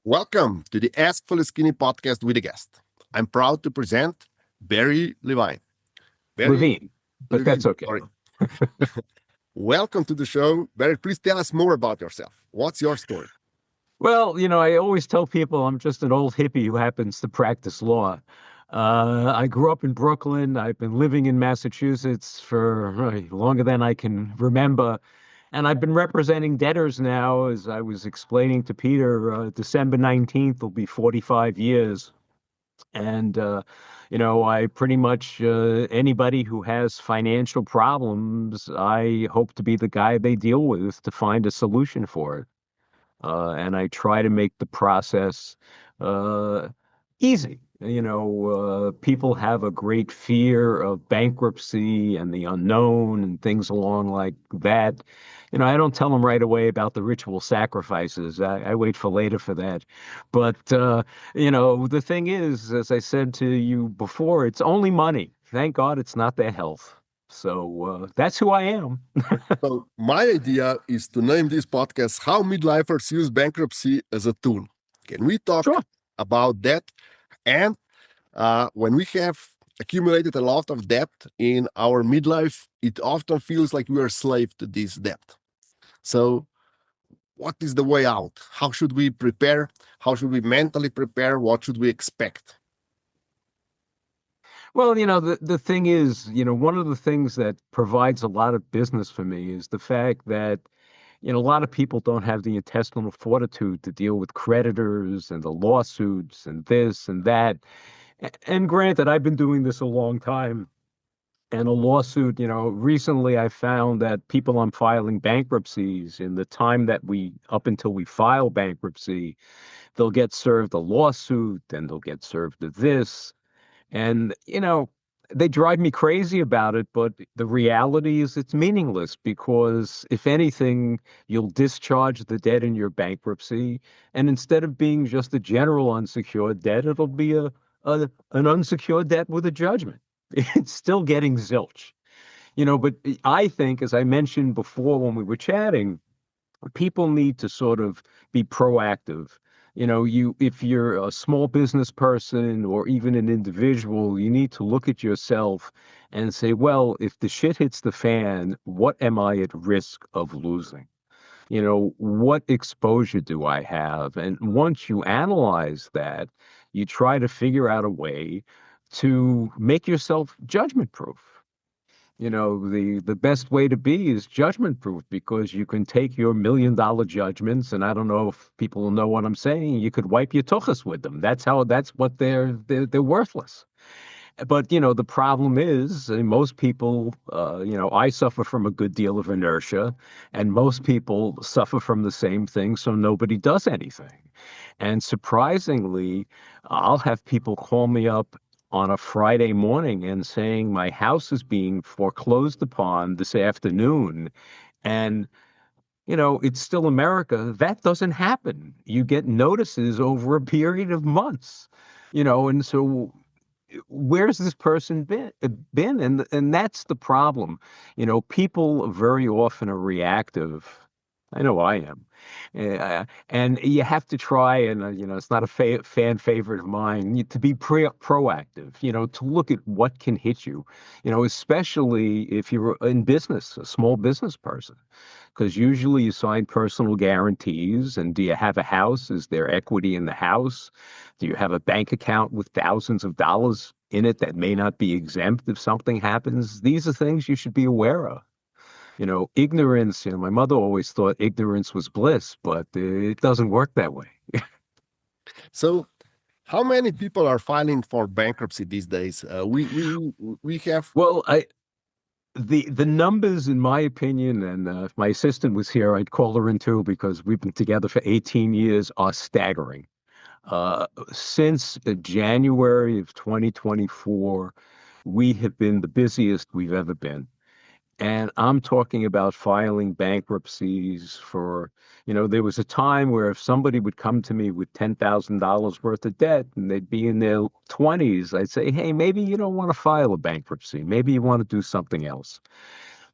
Welcome to the Ask Fully Skinny podcast with a guest. I'm proud to present Barry Levine. Barry Levine, but that's Levine, okay. sorry. Welcome to the show. Barry, please tell us more about yourself. What's your story? Well, I always tell people I'm just an old hippie who happens to practice law. I grew up in Brooklyn. I've been living in Massachusetts for longer than I can remember. And I've been representing debtors now, as I was explaining to Peter, December 19th will be 45 years. And, I pretty much, anybody who has financial problems, I hope to be the guy they deal with to find a solution for it. And I try to make the process uh, easy. People have a great fear of bankruptcy and the unknown and things along like that. I don't tell them right away about the ritual sacrifices. I wait for later for that. But, the thing is, as I said to you before, it's only money. Thank God it's not their health. So that's who I am. So, my idea is to name this podcast How Midlifers Use Bankruptcy as a Tool. Can we talk Sure. about that? And when we have accumulated a lot of debt in our midlife, it often feels like we are slave to this debt. So, what is the way out? How should we prepare? How should we mentally prepare? What should we expect? Well, the thing is, one of the things that provides a lot of business for me is the fact that, a lot of people don't have the intestinal fortitude to deal with creditors and the lawsuits and this and that. And granted, I've been doing this a long time. And a lawsuit, recently I found that people on filing bankruptcies in the time that up until we file bankruptcy, they'll get served a lawsuit and they'll get served this. And, they drive me crazy about it, but the reality is it's meaningless because if anything, you'll discharge the debt in your bankruptcy. And instead of being just a general unsecured debt, it'll be an unsecured debt with a judgment. It's still getting zilch, but I think, as I mentioned before when we were chatting, people need to sort of be proactive. If you're a small business person or even an individual, you need to look at yourself and say, well, if the shit hits the fan, what am I at risk of losing? What exposure do I have? And once you analyze that, you try to figure out a way to make yourself judgment proof. The best way to be is judgment proof because you can take your $1 million judgments, and I don't know if people will know what I'm saying. You could wipe your tuchus with them. That's what they're worthless. But the problem is most people, I suffer from a good deal of inertia, and most people suffer from the same thing, so nobody does anything. And surprisingly, I'll have people call me up on a Friday morning and saying my house is being foreclosed upon this afternoon. And, it's still America. That doesn't happen. You get notices over a period of months, and so where's this person been? And that's the problem. People very often are reactive. I know I am. And you have to try, and it's not a fan favorite of mine, to be proactive, to look at what can hit you, especially if you're in business, a small business person, because usually you sign personal guarantees. And do you have a house? Is there equity in the house? Do you have a bank account with thousands of dollars in it that may not be exempt if something happens? These are things you should be aware of. Ignorance, my mother always thought ignorance was bliss, but it doesn't work that way. So, how many people are filing for bankruptcy these days? We have. Well, the numbers, in my opinion, and if my assistant was here, I'd call her in too because we've been together for 18 years, are staggering. Since January of 2024, we have been the busiest we've ever been. And I'm talking about filing bankruptcies for, there was a time where if somebody would come to me with $10,000 worth of debt and they'd be in their 20s, I'd say, hey, maybe you don't want to file a bankruptcy. Maybe you want to do something else.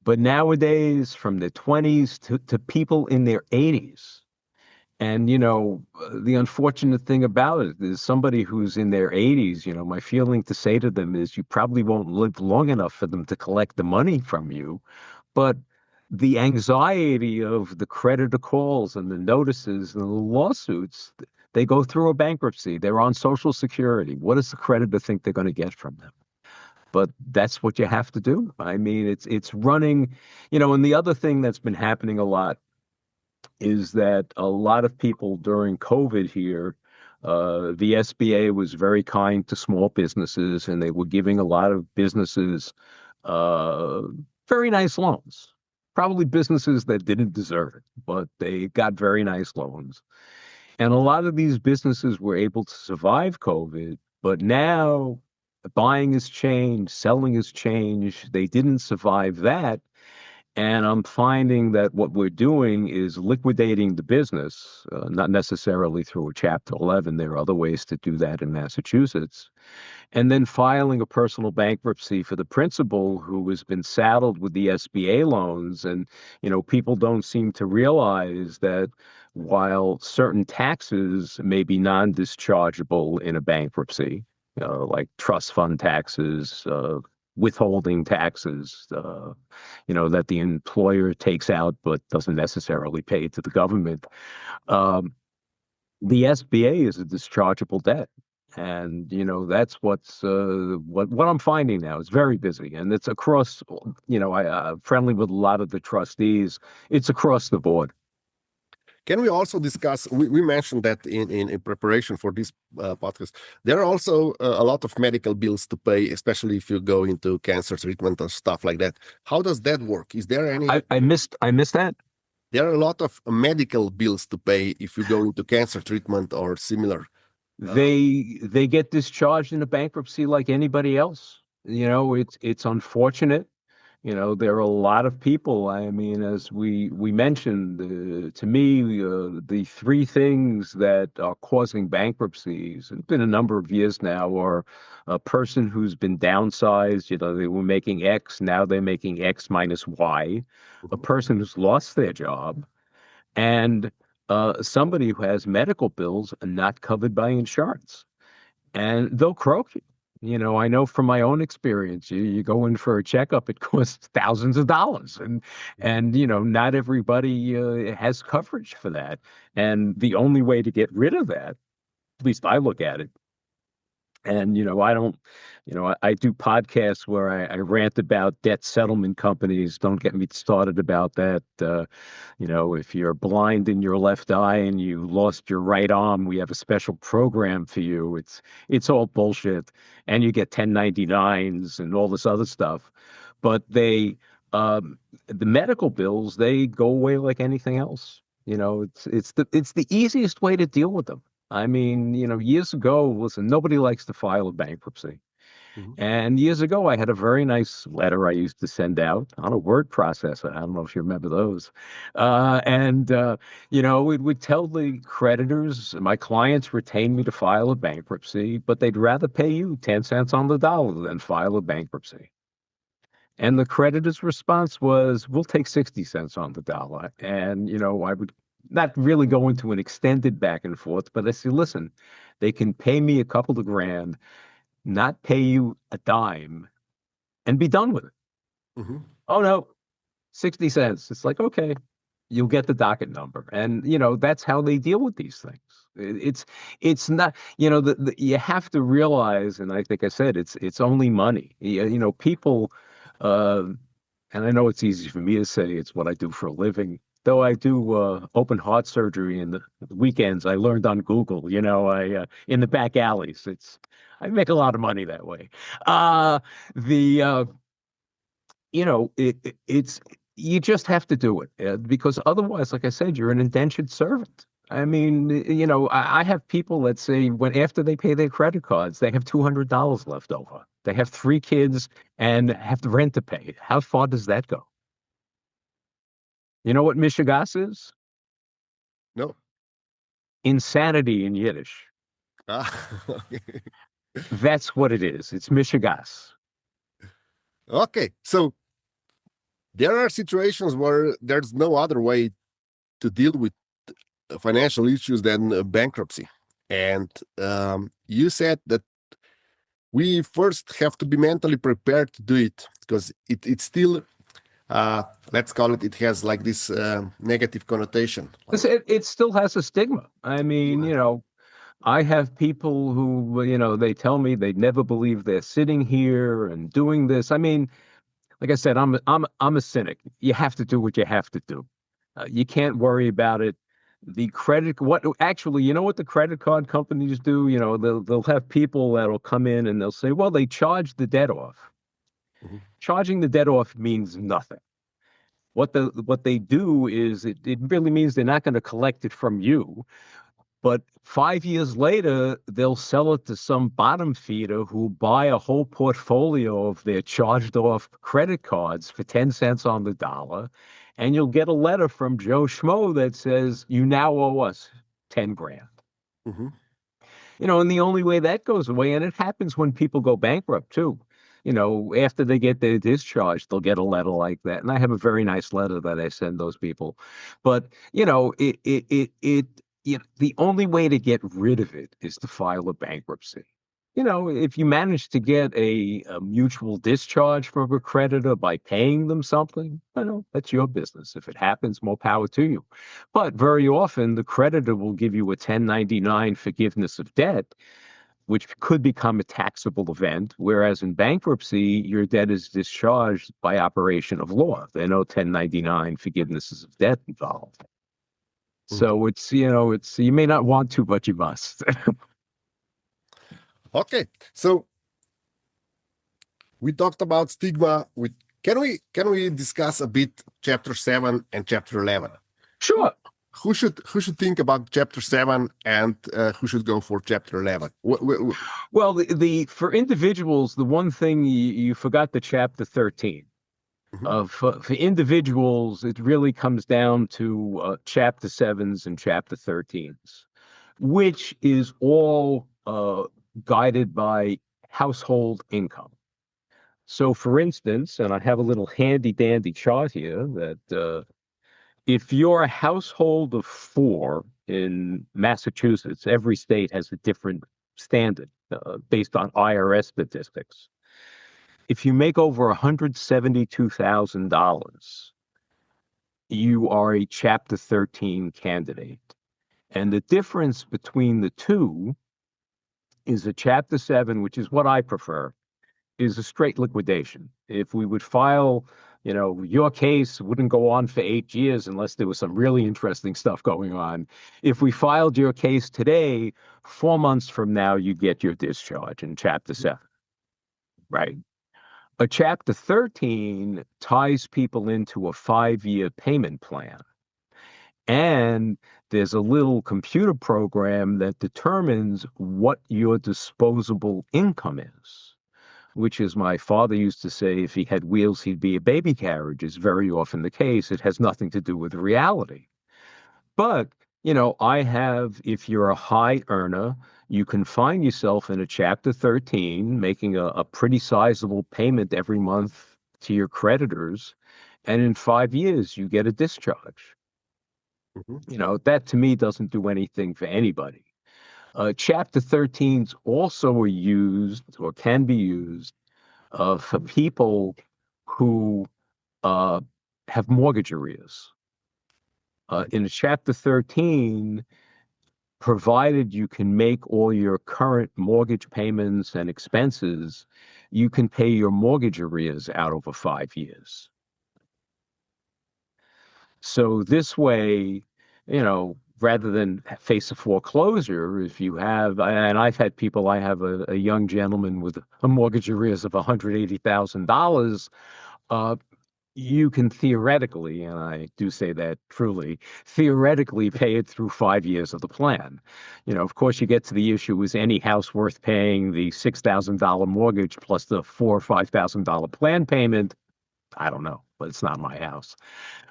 But nowadays, from their 20s to people in their 80s, And, the unfortunate thing about it is somebody who's in their 80s, my feeling to say to them is you probably won't live long enough for them to collect the money from you. But the anxiety of the creditor calls and the notices and the lawsuits, they go through a bankruptcy. They're on Social Security. What does the creditor think they're going to get from them? But that's what you have to do. I mean, it's running, and the other thing that's been happening a lot is that a lot of people during COVID here, the SBA was very kind to small businesses and they were giving a lot of businesses uh, very nice loans. Probably businesses that didn't deserve it, but they got very nice loans. And a lot of these businesses were able to survive COVID, but now buying has changed, selling has changed. They didn't survive that. And I'm finding that what we're doing is liquidating the business, not necessarily through a Chapter 11. There are other ways to do that in Massachusetts. And then filing a personal bankruptcy for the principal who has been saddled with the SBA loans. And, people don't seem to realize that while certain taxes may be non-dischargeable in a bankruptcy, like trust fund taxes, withholding taxes, that the employer takes out but doesn't necessarily pay to the government. Um, the SBA is a dischargeable debt. And that's what I'm finding now. It's very busy, and it's across. Friendly with a lot of the trustees. It's across the board. Can we also discuss? We mentioned that in preparation for this podcast, there are also a lot of medical bills to pay, especially if you go into cancer treatment or stuff like that. How does that work? Is there any? I missed that. There are a lot of medical bills to pay if you go into cancer treatment or similar. Uh, They get discharged in a bankruptcy like anybody else. It's unfortunate. There are a lot of people. I mean, as we mentioned, to me, the three things that are causing bankruptcies, it's been a number of years now, are a person who's been downsized. They were making X, now they're making X minus Y. A mhm, person who's lost their job, and somebody who has medical bills not covered by insurance, and they'll croak you. I know from my own experience, you go in for a checkup, it costs thousands of dollars, and not everybody has coverage for that. And the only way to get rid of that, at least I look at it, and I don't, I do podcasts where I rant about debt settlement companies. Don't get me started about that. If you're blind in your left eye and you lost your right arm, we have a special program for you. It's all bullshit, and you get 1099s and all this other stuff. But the medical bills, they go away like anything else. It's the easiest way to deal with them. I mean, years ago, listen, nobody likes to file a bankruptcy. mhm. And years ago, I had a very nice letter I used to send out on a word processor. I don't know if you remember those. And it would tell the creditors, my clients retain me to file a bankruptcy, but they'd rather pay you 10 cents on the dollar than file a bankruptcy. And the creditor's response was, we'll take 60 cents on the dollar. And, I would not really go into an extended back and forth, but I said, listen, they can pay me a couple of grand, not pay you a dime, and be done with it. Mhm. Oh, no, 60 cents. It's like, okay, you'll get the docket number. And, that's how they deal with these things. It's not, you have to realize, and I think I said, it's only money. People, uh, and I know it's easy for me to say it's what I do for a living. Though I do open heart surgery in the weekends, I learned on Google. I in the back alleys. I make a lot of money that way. The it's you just have to do it because otherwise, like I said, you're an indentured servant. I mean, I have people that say when after they pay their credit cards, they have $200 left over. They have three kids and have the rent to pay. How far does that go? You know what Mishigas is? No. Insanity in Yiddish. Ah, okay. That's what it is. It's Mishigas. Okay. So there are situations where there's no other way to deal with financial issues than bankruptcy. And you said that we first have to be mentally prepared to do it because it's still, let's call it, it has like this negative connotation. Like, It still has a stigma. I mean, yeah. I have people who, they tell me they'd never believe they're sitting here and doing this. I mean, like I said, I'm a cynic. You have to do what you have to do. You can't worry about it. The credit, what actually, you know what the credit card companies do? They'll have people that'll come in and they'll say, well, they charge the debt off. Mhm. Charging the debt off means nothing. What they do is it really means they're not going to collect it from you. But 5 years later, they'll sell it to some bottom feeder who'll buy a whole portfolio of their charged off credit cards for 10 cents on the dollar. And you'll get a letter from Joe Schmo that says, you now owe us 10 grand. Mhm. And the only way that goes away, and it happens when people go bankrupt too. After they get their discharge, they'll get a letter like that. And I have a very nice letter that I send those people. But, the only way to get rid of it is to file a bankruptcy. If you manage to get a mutual discharge from a creditor by paying them something, that's your business. If it happens, more power to you. But very often, the creditor will give you a 1099 forgiveness of debt, which could become a taxable event, whereas in bankruptcy, your debt is discharged by operation of law. There are no 1099 forgivenesses of debt involved. Mhm. So it's you may not want to, but you must. Okay, so we talked about stigma. Can we discuss a bit chapter 7 and chapter 11? Sure. Who should think about chapter 7 and who should go for chapter 11? Well, the for individuals, the one thing you forgot the chapter 13. Mhm. For individuals, it really comes down to chapter 7s and chapter 13s, which is all guided by household income. So, for instance, and I have a little handy dandy chart here that if you're a household of four in Massachusetts, every state has a different standard based on IRS statistics. If you make over $172,000, you are a Chapter 13 candidate. And the difference between the two is a Chapter 7, which is what I prefer, is a straight liquidation. If we would file, your case wouldn't go on for 8 years unless there was some really interesting stuff going on. If we filed your case today, 4 months from now, you get your discharge in Chapter 7, right? A Chapter 13 ties people into a 5-year payment plan. And there's a little computer program that determines what your disposable income is, which is my father used to say, if he had wheels, he'd be a baby carriage, is very often the case. It has nothing to do with reality. But, if you're a high earner, you can find yourself in a Chapter 13, making a pretty sizable payment every month to your creditors. And in 5 years, you get a discharge. Mhm. That to me doesn't do anything for anybody. Chapter 13s also are used or can be used for people who uh, have mortgage arrears. In Chapter 13, provided you can make all your current mortgage payments and expenses, you can pay your mortgage arrears out over 5 years. So this way, rather than face a foreclosure, if you have, and I've had people, I have a young gentleman with a mortgage arrears of $180,000. Uh, you can theoretically, and I do say that truly, theoretically pay it through 5 years of the plan. Of course, you get to the issue, is any house worth paying the $6,000 mortgage plus the $4,000 or $5,000 plan payment? I don't know, but it's not my house.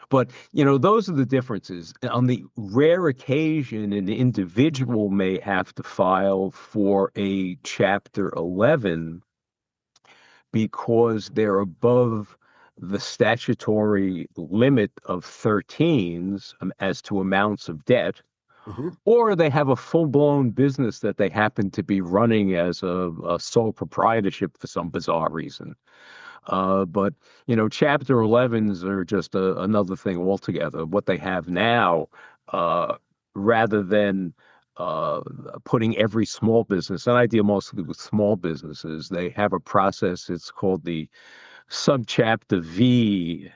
But, those are the differences. On the rare occasion, an individual may have to file for a Chapter 11 because they're above the statutory limit of 13s as to amounts of debt, Hmm. or they have a full-blown business that they happen to be running as a sole proprietorship for some bizarre reason. But Chapter 11s are just another thing altogether. What they have now, uh, rather than uh, putting every small business, and I deal mostly with small businesses, they have a process. It's called the Subchapter V,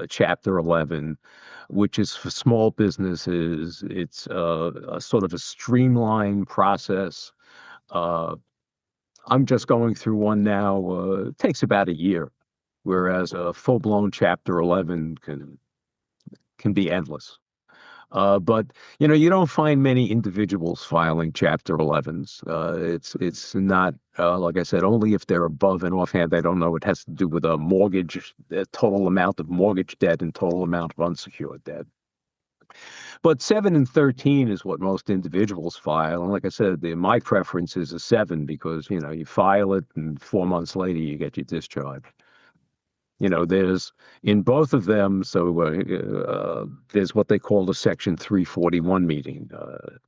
Chapter 11, which is for small businesses. It's a sort of a streamlined process. Uh, I'm just going through one now. It takes about a year, whereas a full-blown Chapter 11 can be endless. But you don't find many individuals filing Chapter 11s. It's not like I said, only if they're above, and offhand I don't know. It has to do with a mortgage, the total amount of mortgage debt and total amount of unsecured debt. But 7 and 13 is what most individuals file. And like I said, my preference is a 7 because you file it and 4 months later you get your discharge. There's in both of them, so there's what they call the Section 341 meeting,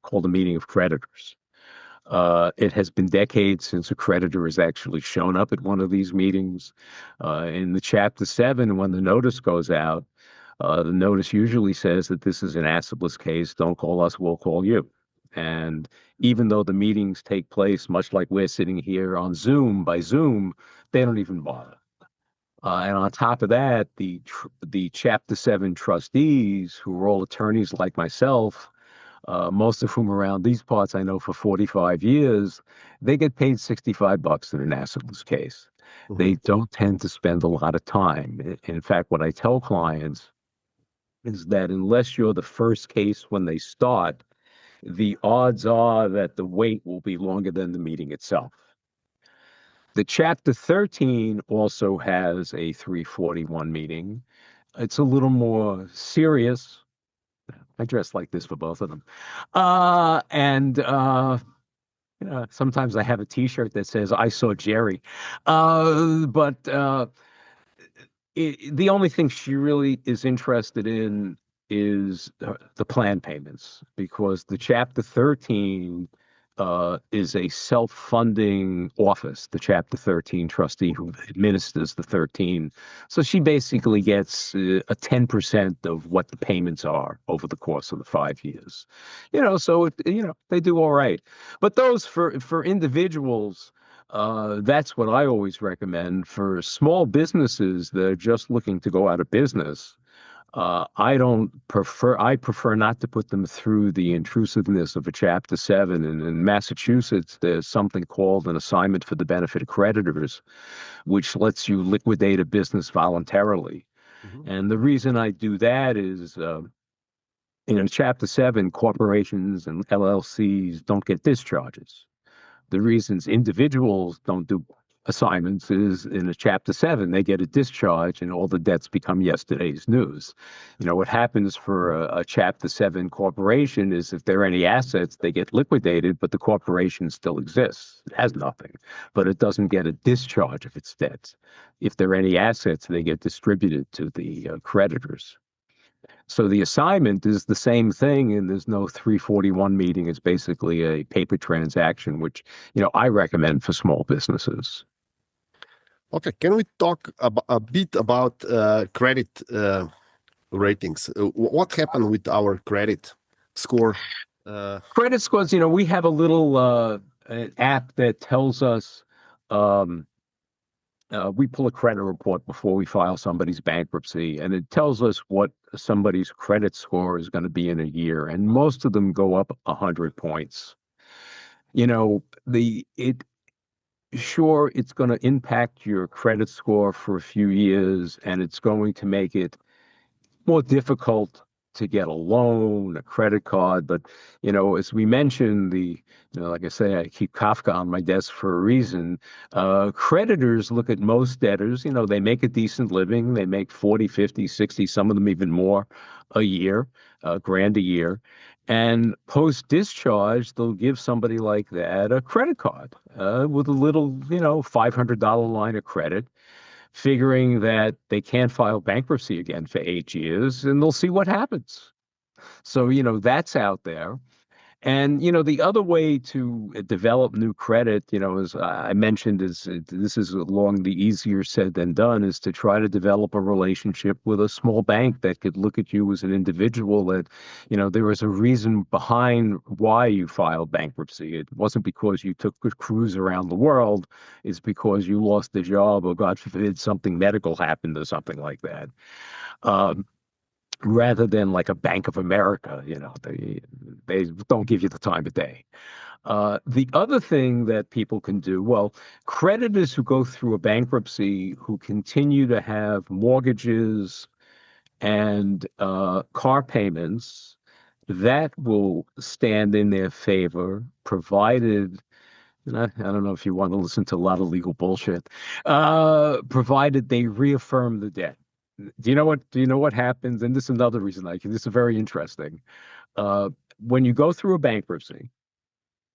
called a meeting of creditors. It has been decades since a creditor has actually shown up at one of these meetings. In the Chapter 7, when the notice goes out, the notice usually says that this is an assetless case. Don't call us, we'll call you. And even though the meetings take place, much like we're sitting here on Zoom by Zoom, they don't even bother. And on top of that, the Chapter 7 trustees, who are all attorneys like myself, most of whom around these parts I know for 45 years, they get paid $65 in an assetless case. Hmm. They don't tend to spend a lot of time. In fact, what I tell clients is that unless you're the first case when they start, the odds are that the wait will be longer than the meeting itself. The Chapter 13 also has a 341 meeting. It's a little more serious. I dress like this for both of them. And sometimes I have a T-shirt that says "I saw Jerry," but the only thing she really is interested in is the plan payments because the Chapter 13 is a self-funding office, the Chapter 13 trustee who administers the 13. So she basically gets a 10% of what the payments are over the course of the 5 years. So they do all right. But those for individuals, that's what I always recommend for small businesses that are just looking to go out of business. I prefer not to put them through the intrusiveness of a Chapter 7. And in Massachusetts, there's something called an assignment for the benefit of creditors, which lets you liquidate a business voluntarily. Hmm. And the reason I do that is, Chapter 7, corporations and LLCs don't get discharges. The reasons individuals don't do assignments is in a Chapter 7, they get a discharge and all the debts become yesterday's news. What happens for a Chapter 7 corporation is if there are any assets, they get liquidated, but the corporation still exists. It has nothing, but it doesn't get a discharge of its debts. If there are any assets, they get distributed to the creditors. So the assignment is the same thing, and there's no 341 meeting. It's basically a paper transaction, which, I recommend for small businesses. Okay, can we talk a bit about credit ratings? What happened with our credit score? Uh, Credit scores, we have a little an app that tells us um, we pull a credit report before we file somebody's bankruptcy, and it tells us what somebody's credit score is going to be in a year, and most of them go up 100 points. The it sure it's going to impact your credit score for a few years, and it's going to make it more difficult to get a loan, a credit card. But, as we mentioned, like I say, I keep Kafka on my desk for a reason. Creditors look at most debtors, they make a decent living. They make 40, 50, 60, some of them even more a year, grand a year. And post discharge, they'll give somebody like that a credit card with a little, $500 line of credit, figuring that they can't file bankruptcy again for 8 years and they'll see what happens. So, that's out there. And the other way to develop new credit, as I mentioned, is this is along the easier said than done, is to try to develop a relationship with a small bank that could look at you as an individual. That there was a reason behind why you filed bankruptcy. It wasn't because you took a cruise around the world. It's because you lost a job, or God forbid something medical happened or something like that. Um, Rather than like a Bank of America, they don't give you the time of day. The other thing that people can do, well, creditors who go through a bankruptcy who continue to have mortgages and car payments, that will stand in their favor, provided, and I don't know if you want to listen to a lot of legal bullshit, provided they reaffirm the debt. Do you know what happens? And this is another reason this is very interesting. Uh, when you go through a bankruptcy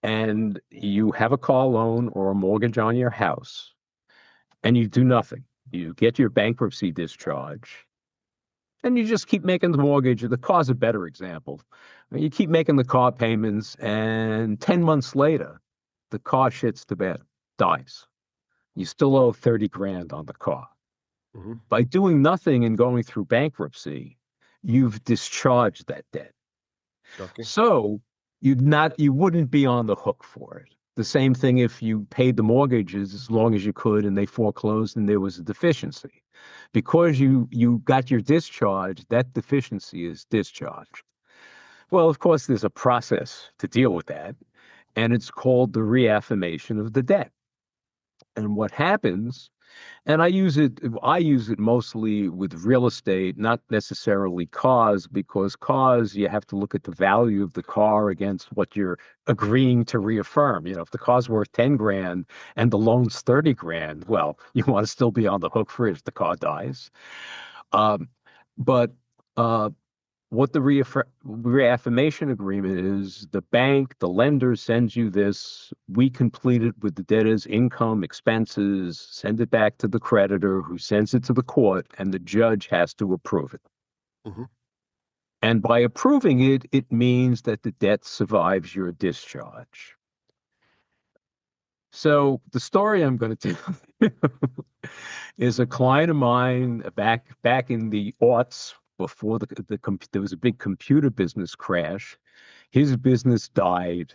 and you have a car loan or a mortgage on your house and you do nothing, you get your bankruptcy discharge and you just keep making the mortgage. The car's a better example. You keep making the car payments, and 10 months later, the car shits the bed, dies. You still owe 30 grand on the car. Hmm. By doing nothing and going through bankruptcy, you've discharged that debt. Okay. So you wouldn't be on the hook for it. The same thing if you paid the mortgages as long as you could and they foreclosed and there was a deficiency. Because you got your discharge, that deficiency is discharged. Well, of course, there's a process to deal with that, and it's called the reaffirmation of the debt. And what happens, and I use it mostly with real estate, not necessarily cars, because cars, you have to look at the value of the car against what you're agreeing to reaffirm. If the car's worth 10 grand and the loan's 30 grand, well, you want to still be on the hook for it if the car dies. Um, but uh, what the reaffirmation agreement is, the bank, the lender sends you this. We complete it with the debtor's income, expenses, send it back to the creditor who sends it to the court, and the judge has to approve it. Hmm. And by approving it, it means that the debt survives your discharge. So the story I'm going to tell is a client of mine back in the aughts before there was a big computer business crash. His business died.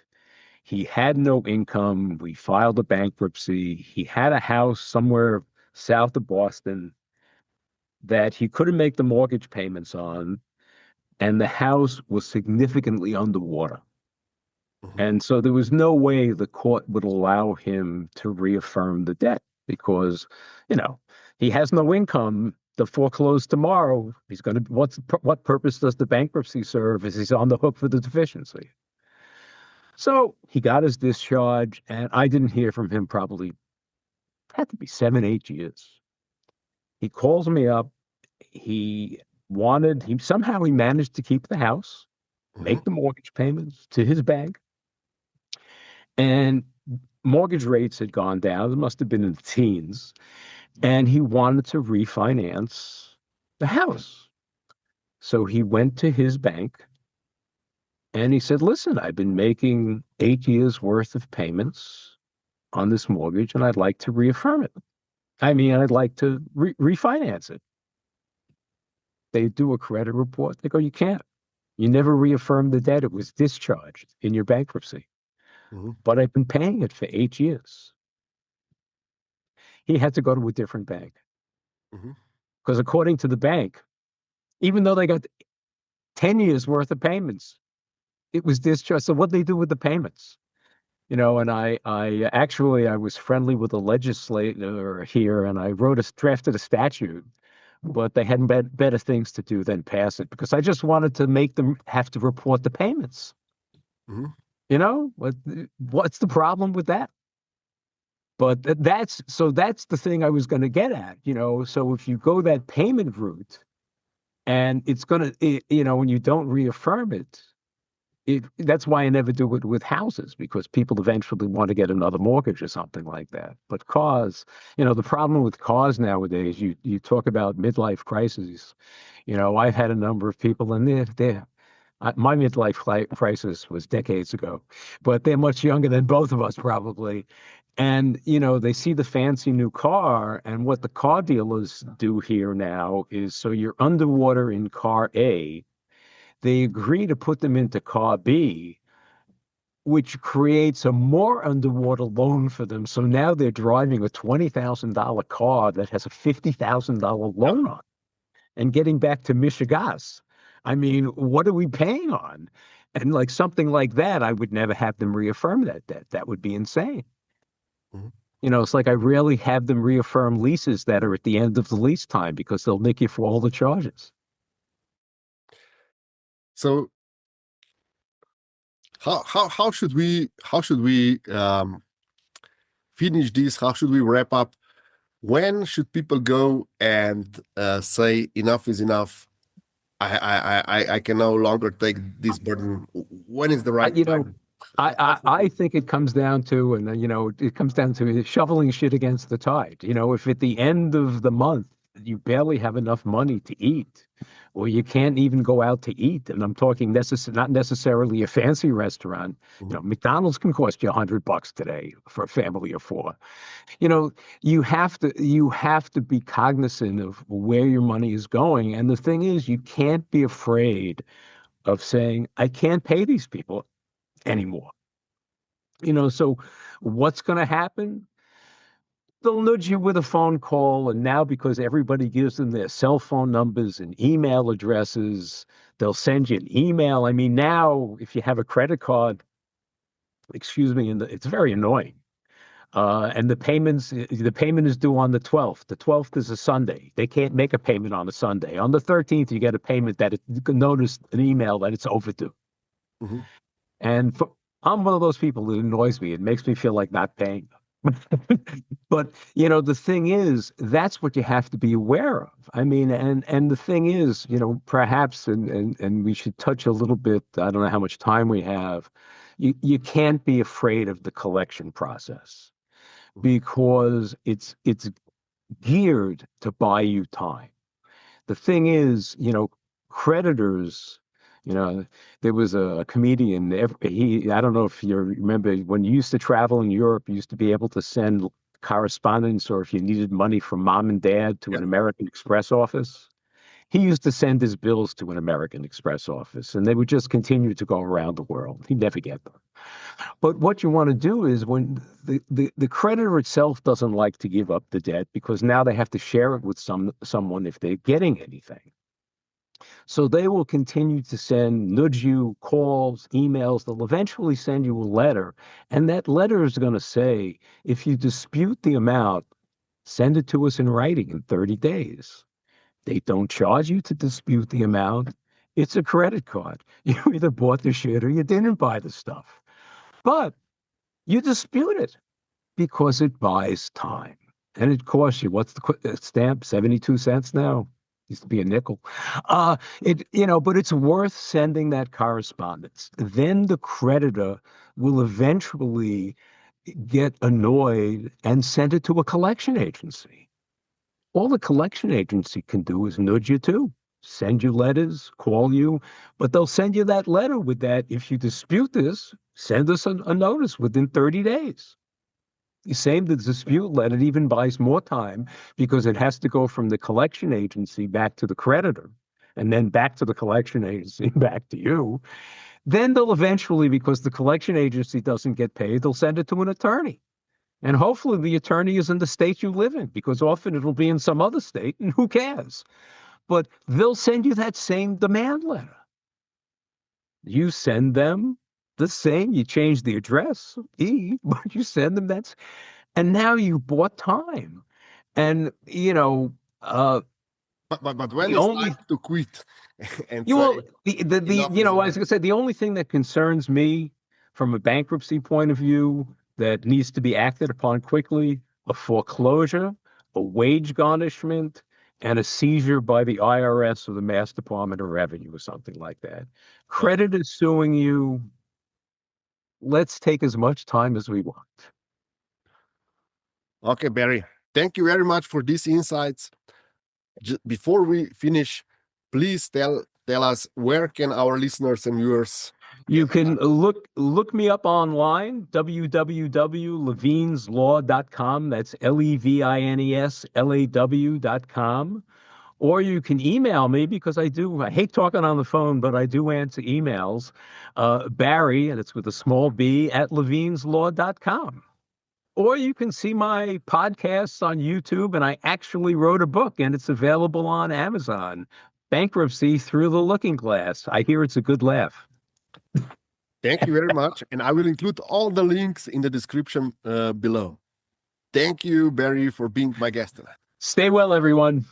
He had no income. We filed a bankruptcy. He had a house somewhere south of Boston that he couldn't make the mortgage payments on, and the house was significantly underwater. Hmm. And so there was no way the court would allow him to reaffirm the debt because, you know, he has no income to foreclose tomorrow. He's going to, what purpose does the bankruptcy serve if he's on the hook for the deficiency? So he got his discharge, and I didn't hear from him probably, had to be 7, 8 years. He calls me up. He somehow he managed to keep the house, Hmm. make the mortgage payments to his bank, and mortgage rates had gone down. It must have been in the teens. And he wanted to refinance the house. So he went to his bank and he said, listen, I've been making 8 years worth of payments on this mortgage and I'd like to reaffirm it. I'd like to refinance it. They do a credit report. They go, you can't. You never reaffirmed the debt. It was discharged in your bankruptcy. Hmm. But I've been paying it for 8 years. He had to go to a different bank Hmm. because according to the bank, even though they got 10 years worth of payments, it was discharged. So what they do with the payments? And I was friendly with a legislator here, and I drafted a statute, but they hadn't better things to do than pass it because I just wanted to make them have to report the payments. Hmm. What's the problem with that? But that's the thing I was going to get at. So if you go that payment route, and when you don't reaffirm it, that's why I never do it with houses because people eventually want to get another mortgage or something like that. But cars, the problem with cars nowadays, you talk about midlife crises. I've had a number of people and My midlife crisis was decades ago, but they're much younger than both of us probably. And, they see the fancy new car, and what the car dealers do here now is so you're underwater in car A, they agree to put them into car B, which creates a more underwater loan for them. So now they're driving a $20,000 car that has a $50,000 Yeah. loan on it. And getting back to Michigas, I mean, what are we paying on? And like something like that, I would never have them reaffirm that debt. That would be insane. Mhm. It's like I rarely have them reaffirm leases that are at the end of the lease time because they'll nick you for all the charges. So how should we finish this? How should we wrap up? When should people go and say enough is enough? I can no longer take this burden. When is the I, right you know, time? I think it comes down to, and it comes down to shoveling shit against the tide. If at the end of the month you barely have enough money to eat, or you can't even go out to eat, and I'm talking not necessarily a fancy restaurant. Mhm. McDonald's can cost you $100 today for a family of four. You know, you have to be cognizant of where your money is going. And the thing is, you can't be afraid of saying, I can't pay these people anymore. So what's going to happen? They'll nudge you with a phone call. And now, because everybody gives them their cell phone numbers and email addresses, they'll send you an email. I mean, now, if you have a credit card, excuse me, and it's very annoying. And the payment is due on the 12th. The 12th is a Sunday. They can't make a payment on a Sunday. On the 13th, you get a payment you can notice an email that it's overdue. Mhm. And I'm one of those people that annoys me. It makes me feel like not paying them. But the thing is, that's what you have to be aware of. I mean, and the thing is, perhaps, and we should touch a little bit. I don't know how much time we have. You can't be afraid of the collection process because it's geared to buy you time. The thing is, creditors, you know, there was a comedian, I don't know if you remember when you used to travel in Europe, you used to be able to send correspondence, or if you needed money from mom and dad to Yeah. an American Express office. He used to send his bills to an American Express office, and they would just continue to go around the world. He'd never get them. But what you want to do is when the creditor itself doesn't like to give up the debt because now they have to share it with someone if they're getting anything. So they will continue to nudge you calls, emails. They'll eventually send you a letter. And that letter is going to say, if you dispute the amount, send it to us in writing in 30 days. They don't charge you to dispute the amount. It's a credit card. You either bought the shit or you didn't buy the stuff. But you dispute it because it buys time. And it costs you, what's the stamp? 72 cents now? Used to be a nickel. But it's worth sending that correspondence. Then the creditor will eventually get annoyed and send it to a collection agency. All the collection agency can do is nudge you too, send you letters, call you, but they'll send you that letter with that. If you dispute this, send us a notice within 30 days. Same the dispute letter, it even buys more time because it has to go from the collection agency back to the creditor and then back to the collection agency, back to you. Then they'll eventually, because the collection agency doesn't get paid, they'll send it to an attorney. And hopefully the attorney is in the state you live in because often it'll be in some other state and who cares? But they'll send you that same demand letter. You send them the same, you change the address, but you send them and now you bought time. And But when the is only time to quit and you say will the enough is enough? as I said, the only thing that concerns me from a bankruptcy point of view that needs to be acted upon quickly, a foreclosure, a wage garnishment, and a seizure by the IRS or the Mass Department of Revenue or something like that. Yeah. Creditors suing you, let's take as much time as we want. Okay, Barry. Thank you very much for these insights. Before we finish, please tell tell us, where can our listeners and viewers You get in can touch? look me up online, www.levinslaw.com. That's levinslaw.com. Or you can email me because I hate talking on the phone, but I do answer emails. Barry, and it's with a small b, at levinslaw.com. Or you can see my podcasts on YouTube, and I actually wrote a book, and it's available on Amazon. Bankruptcy Through the Looking Glass. I hear it's a good laugh. Thank you very much. And I will include all the links in the description below. Thank you, Barry, for being my guest tonight. Stay well, everyone.